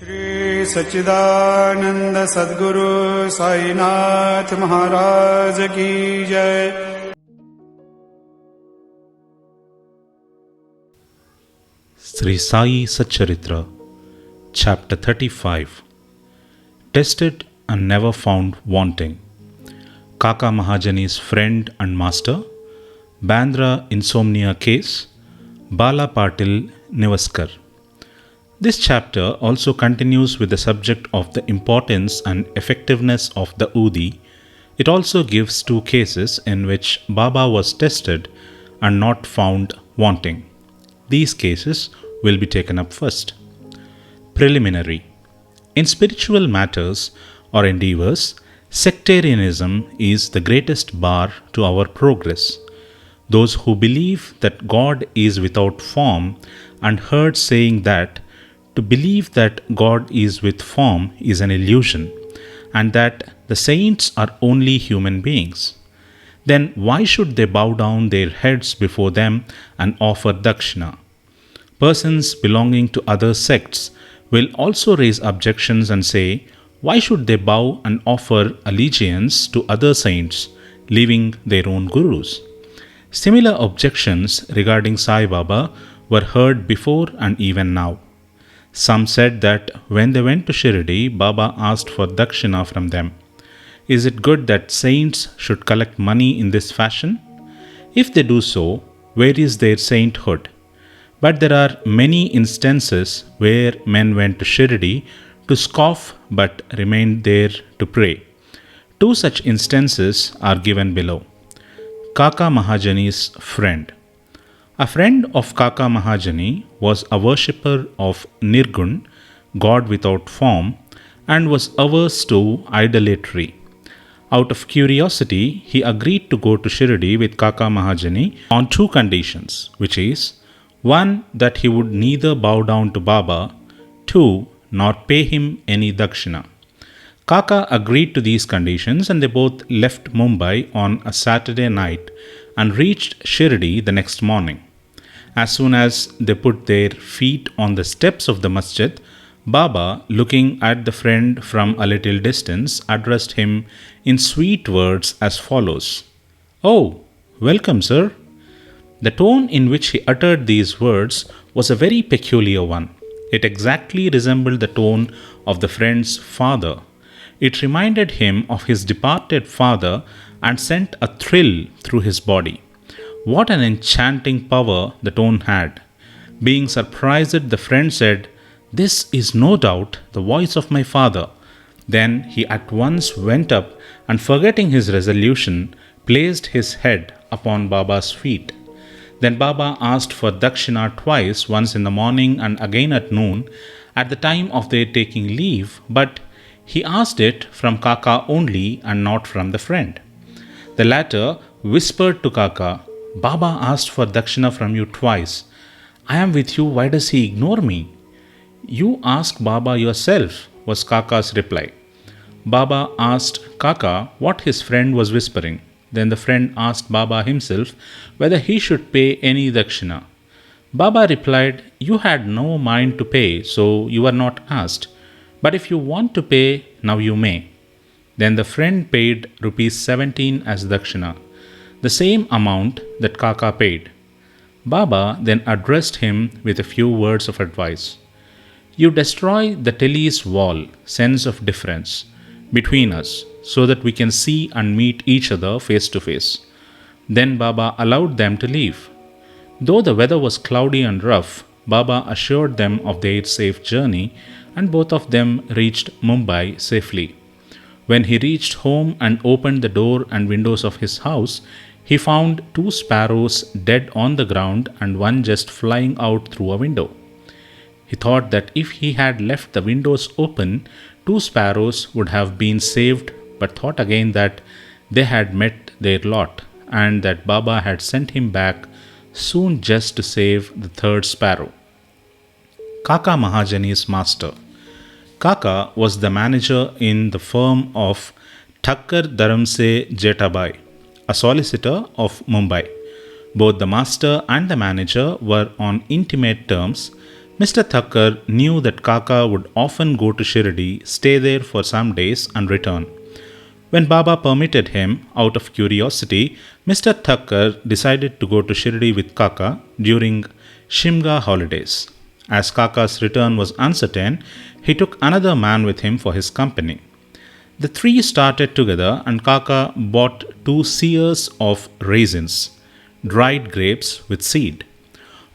श्री सच्चिदानंद सद्गुरु साईनाथ महाराज की जय। Sri Sai Satcharitra, Chapter 35, Tested and Never Found Wanting. Kaka Mahajani's Friend and Master, Bandra Insomnia Case, Bala Patil Nivaskar. This chapter also continues with the subject of the importance and effectiveness of the Udi. It also gives two cases in which Baba was tested and not found wanting. These cases will be taken up first. Preliminary. In spiritual matters or endeavors, sectarianism is the greatest bar to our progress. Those who believe that God is without form and heard saying that to believe that God is with form is an illusion and that the saints are only human beings. Then why should they bow down their heads before them and offer dakshina? Persons belonging to other sects will also raise objections and say, why should they bow and offer allegiance to other saints, leaving their own gurus? Similar objections regarding Sai Baba were heard before and even now. Some said that when they went to Shirdi, Baba asked for dakshina from them. Is it good that saints should collect money in this fashion? If they do so, where is their sainthood? But there are many instances where men went to Shirdi to scoff but remained there to pray. Two such instances are given below. Kaka Mahajani's friend. A friend of Kaka Mahajani was a worshipper of Nirgun, God without form, and was averse to idolatry. Out of curiosity, he agreed to go to Shirdi with Kaka Mahajani on two conditions, which is, one, that he would neither bow down to Baba, two, nor pay him any dakshina. Kaka agreed to these conditions and they both left Mumbai on a Saturday night and reached Shirdi the next morning. As soon as they put their feet on the steps of the masjid, Baba, looking at the friend from a little distance, addressed him in sweet words as follows. "Oh, welcome, sir." The tone in which he uttered these words was a very peculiar one. It exactly resembled the tone of the friend's father. It reminded him of his departed father and sent a thrill through his body. What an enchanting power the tone had. Being surprised, the friend said, "This is no doubt the voice of my father." Then he at once went up and, forgetting his resolution, placed his head upon Baba's feet. Then Baba asked for dakshina twice, once in the morning and again at noon, at the time of their taking leave, but he asked it from Kaka only and not from the friend. The latter whispered to Kaka, "Baba asked for dakshina from you twice. I am with you, why does he ignore me?" "You ask Baba yourself," was Kaka's reply. Baba asked Kaka what his friend was whispering. Then the friend asked Baba himself whether he should pay any dakshina. Baba replied, "You had no mind to pay, so you were not asked. But if you want to pay, now you may." Then the friend paid rupees 17 as dakshina, the same amount that Kaka paid. Baba then addressed him with a few words of advice. "You destroy the Tilly's wall, sense of difference, between us, so that we can see and meet each other face to face." Then Baba allowed them to leave. Though the weather was cloudy and rough, Baba assured them of their safe journey and both of them reached Mumbai safely. When he reached home and opened the door and windows of his house, he found two sparrows dead on the ground and one just flying out through a window. He thought that if he had left the windows open, two sparrows would have been saved, but thought again that they had met their lot and that Baba had sent him back soon just to save the third sparrow. Kaka Mahajani's master. Kaka was the manager in the firm of Thakkar Dharamse Jetabai, a solicitor of Mumbai. Both the master and the manager were on intimate terms. Mr. Thakkar knew that Kaka would often go to Shirdi, stay there for some days, and return. When Baba permitted him, out of curiosity, Mr. Thakkar decided to go to Shirdi with Kaka during Shimga holidays. As Kaka's return was uncertain, he took another man with him for his company. The three started together, and Kaka bought 2 seers of raisins, dried grapes with seed,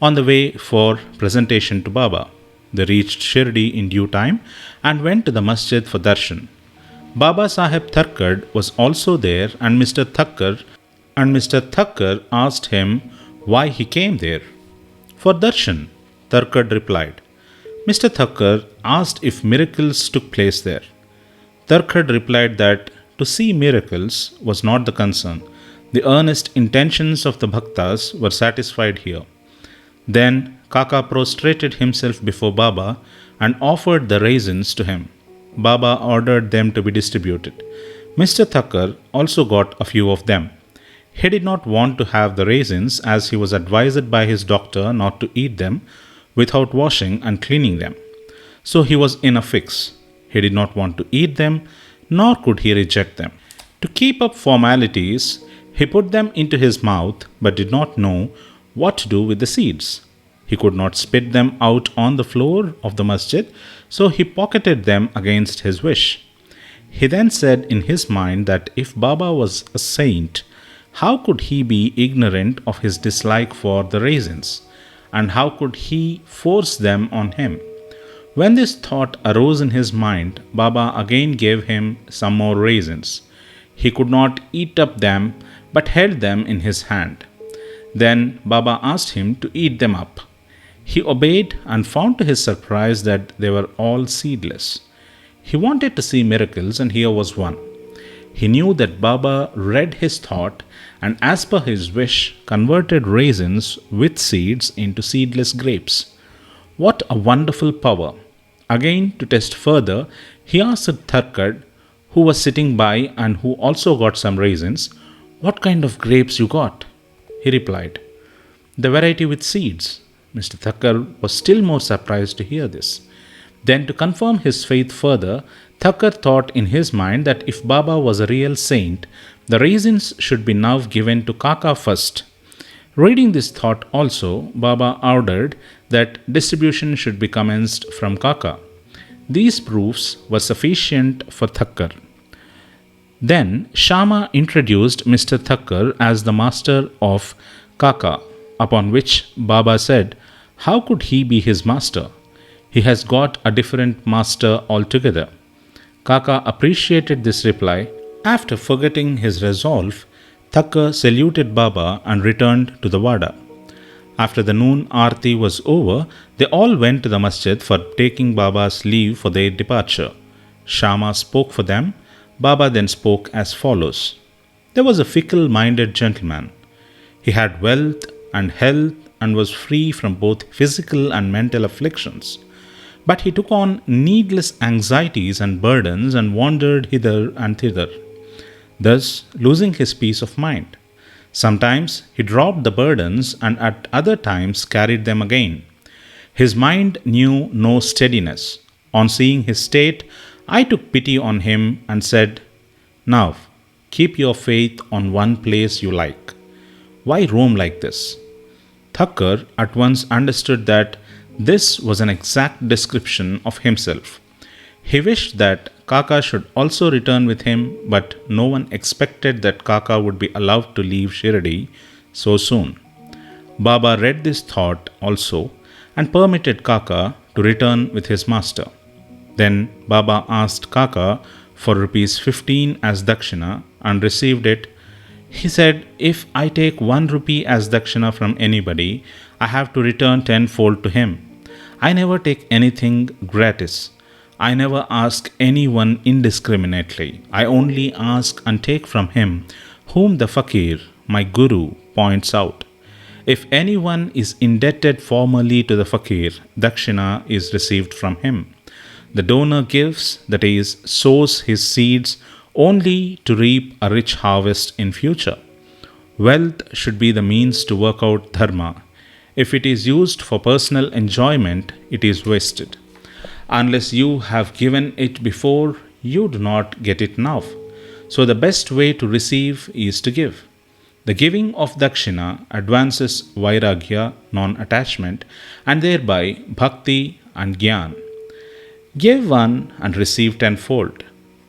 on the way for presentation to Baba. They reached Shirdi in due time and went to the masjid for darshan. Baba Sahib Thakkar was also there, and Mr. Thakkar asked him why he came there. For darshan, Thakkar replied. Mr. Thakkar asked if miracles took place there. Thakkar replied that to see miracles was not the concern. The earnest intentions of the bhaktas were satisfied here. Then Kaka prostrated himself before Baba and offered the raisins to him. Baba ordered them to be distributed. Mr. Thakkar also got a few of them. He did not want to have the raisins as he was advised by his doctor not to eat them without washing and cleaning them. So he was in a fix. He did not want to eat them, nor could he reject them. To keep up formalities, he put them into his mouth but did not know what to do with the seeds. He could not spit them out on the floor of the masjid, so he pocketed them against his wish. He then said in his mind that if Baba was a saint, how could he be ignorant of his dislike for the raisins? And how could he force them on him? When this thought arose in his mind, Baba again gave him some more raisins. He could not eat up them, but held them in his hand. Then Baba asked him to eat them up. He obeyed and found to his surprise that they were all seedless. He wanted to see miracles, and here was one. He knew that Baba read his thought and, as per his wish, converted raisins with seeds into seedless grapes. What a wonderful power! Again, to test further, he asked Thakkar, who was sitting by and who also got some raisins, "What kind of grapes you got?" He replied, "The variety with seeds." Mr. Thakkar was still more surprised to hear this. Then, to confirm his faith further, Thakkar thought in his mind that if Baba was a real saint, the raisins should be now given to Kaka first. Reading this thought also, Baba ordered that distribution should be commenced from Kaka. These proofs were sufficient for Thakkar. Then Shama introduced Mr. Thakkar as the master of Kaka, upon which Baba said, "How could he be his master? He has got a different master altogether." Kaka appreciated this reply. After forgetting his resolve, Thakkar saluted Baba and returned to the Wada. After the noon Aarti was over, they all went to the masjid for taking Baba's leave for their departure. Shama spoke for them. Baba then spoke as follows. There was a fickle-minded gentleman. He had wealth and health and was free from both physical and mental afflictions. But he took on needless anxieties and burdens and wandered hither and thither, thus losing his peace of mind. Sometimes he dropped the burdens and at other times carried them again. His mind knew no steadiness. On seeing his state, I took pity on him and said, "Now, keep your faith on one place you like. Why roam like this?" Thakkar at once understood that this was an exact description of himself. He wished that Kaka should also return with him, but no one expected that Kaka would be allowed to leave Shirdi so soon. Baba read this thought also and permitted Kaka to return with his master. Then Baba asked Kaka for ₹15 as dakshina and received it. He said, "If I take 1 rupee as dakshina from anybody, I have to return tenfold to him. I never take anything gratis. I never ask anyone indiscriminately. I only ask and take from him whom the fakir, my guru, points out. If anyone is indebted formally to the fakir, dakshina is received from him. The donor gives, that is, sows his seeds only to reap a rich harvest in future. Wealth should be the means to work out dharma. If it is used for personal enjoyment, it is wasted. Unless you have given it before, you do not get it now. So the best way to receive is to give. The giving of dakshina advances vairagya, non attachment, and thereby bhakti and gyan. Give one and receive tenfold.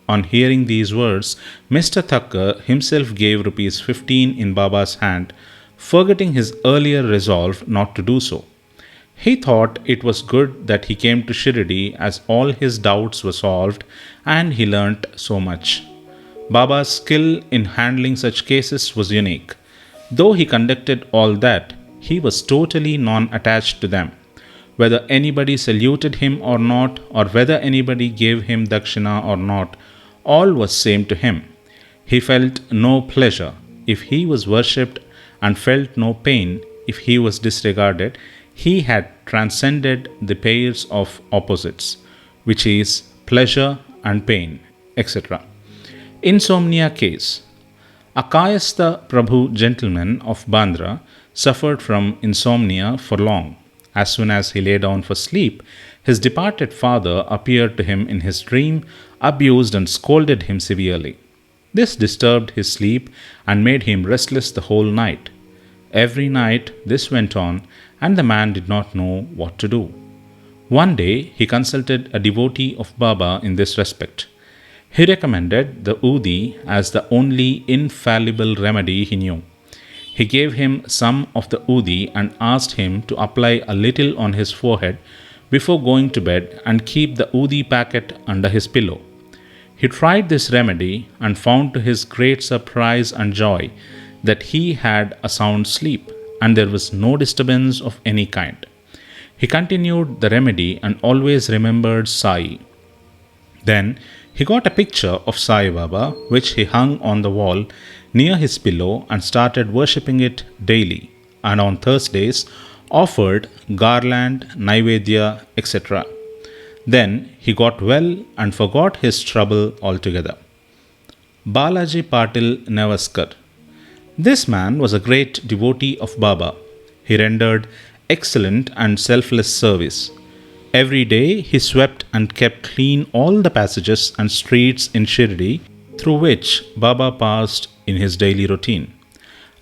On hearing these words, Mr. Thakkar himself gave rupees 15 in Baba's hand, forgetting his earlier resolve not to do so. He thought it was good that he came to Shirdi as all his doubts were solved and he learnt so much. Baba's skill in handling such cases was unique. Though he conducted all that, he was totally non attached to them. Whether anybody saluted him or not, or whether anybody gave him dakshina or not, all was same to him. He felt no pleasure if he was worshipped and felt no pain if he was disregarded. He had transcended the pairs of opposites, which is pleasure and pain, etc. Insomnia case. A Kayastha Prabhu gentleman of Bandra suffered from insomnia for long. As soon as he lay down for sleep, his departed father appeared to him in his dream, abused and scolded him severely. This disturbed his sleep and made him restless the whole night. Every night this went on, and the man did not know what to do. One day he consulted a devotee of Baba in this respect. He recommended the Udi as the only infallible remedy he knew. He gave him some of the Udi and asked him to apply a little on his forehead before going to bed and keep the Udi packet under his pillow. He tried this remedy and found to his great surprise and joy that he had a sound sleep and there was no disturbance of any kind. He continued the remedy and always remembered Sai. Then he got a picture of Sai Baba, which he hung on the wall near his pillow and started worshipping it daily, and on Thursdays offered garland, naivedya, etc. Then he got well and forgot his trouble altogether. Balaji Patil Nevaskar. This man was a great devotee of Baba. He rendered excellent and selfless service. Every day he swept and kept clean all the passages and streets in Shirdi through which Baba passed in his daily routine.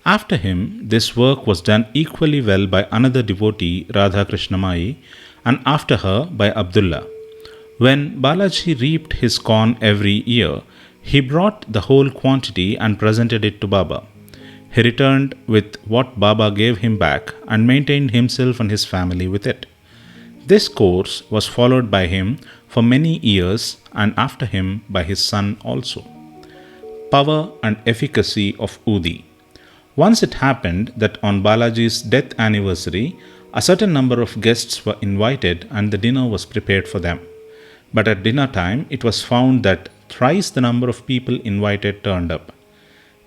After him, this work was done equally well by another devotee, Radha Krishnamai, and after her by Abdullah. When Balaji reaped his corn every year, he brought the whole quantity and presented it to Baba. He returned with what Baba gave him back and maintained himself and his family with it. This course was followed by him for many years and after him by his son also. Power and efficacy of Udi. Once it happened that on Balaji's death anniversary, a certain number of guests were invited and the dinner was prepared for them. But at dinner time, it was found that thrice the number of people invited turned up.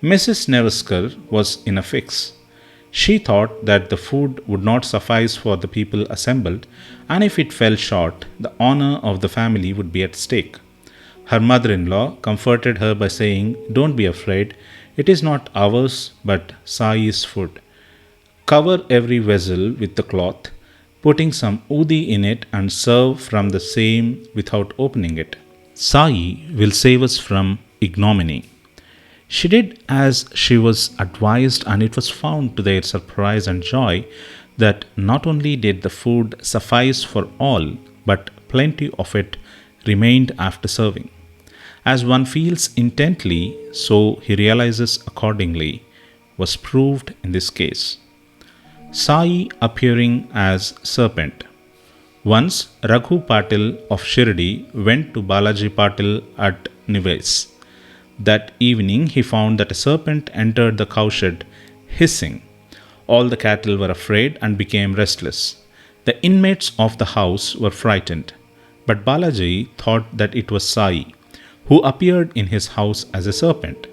Mrs. Nevaskar was in a fix. She thought that the food would not suffice for the people assembled, and if it fell short, the honor of the family would be at stake. Her mother-in-law comforted her by saying, "Don't be afraid, it is not ours but Sai's food. Cover every vessel with the cloth, putting some udi in it and serve from the same without opening it. Sai will save us from ignominy." She did as she was advised, and it was found to their surprise and joy that not only did the food suffice for all, but plenty of it remained after serving. As one feels intently, so he realizes accordingly, was proved in this case. Sai appearing as serpent. Once Raghu Patil of Shirdi went to Balaji Patil at Nives. That evening he found that a serpent entered the cowshed, hissing. All the cattle were afraid and became restless. The inmates of the house were frightened, but Balaji thought that it was Sai, who appeared in his house as a serpent.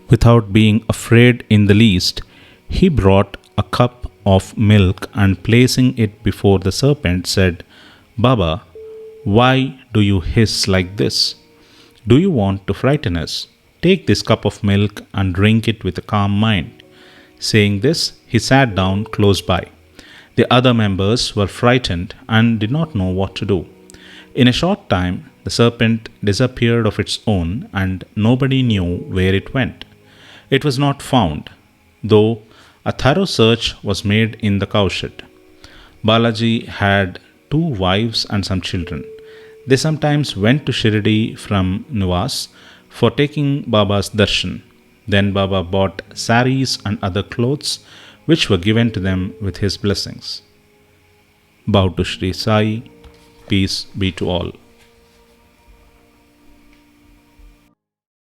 Without being afraid in the least, he brought a cup of milk and placing it before the serpent said, "Baba, why do you hiss like this? Do you want to frighten us? Take this cup of milk and drink it with a calm mind." Saying this, he sat down close by. The other members were frightened and did not know what to do. In a short time, the serpent disappeared of its own, and nobody knew where it went. It was not found, though a thorough search was made in the cowshed. Balaji had 2 wives and some children. They sometimes went to Shirdi from Nivas for taking Baba's darshan. Then Baba bought saris and other clothes, which were given to them with his blessings. Bow to Sri Sai. Peace be to all.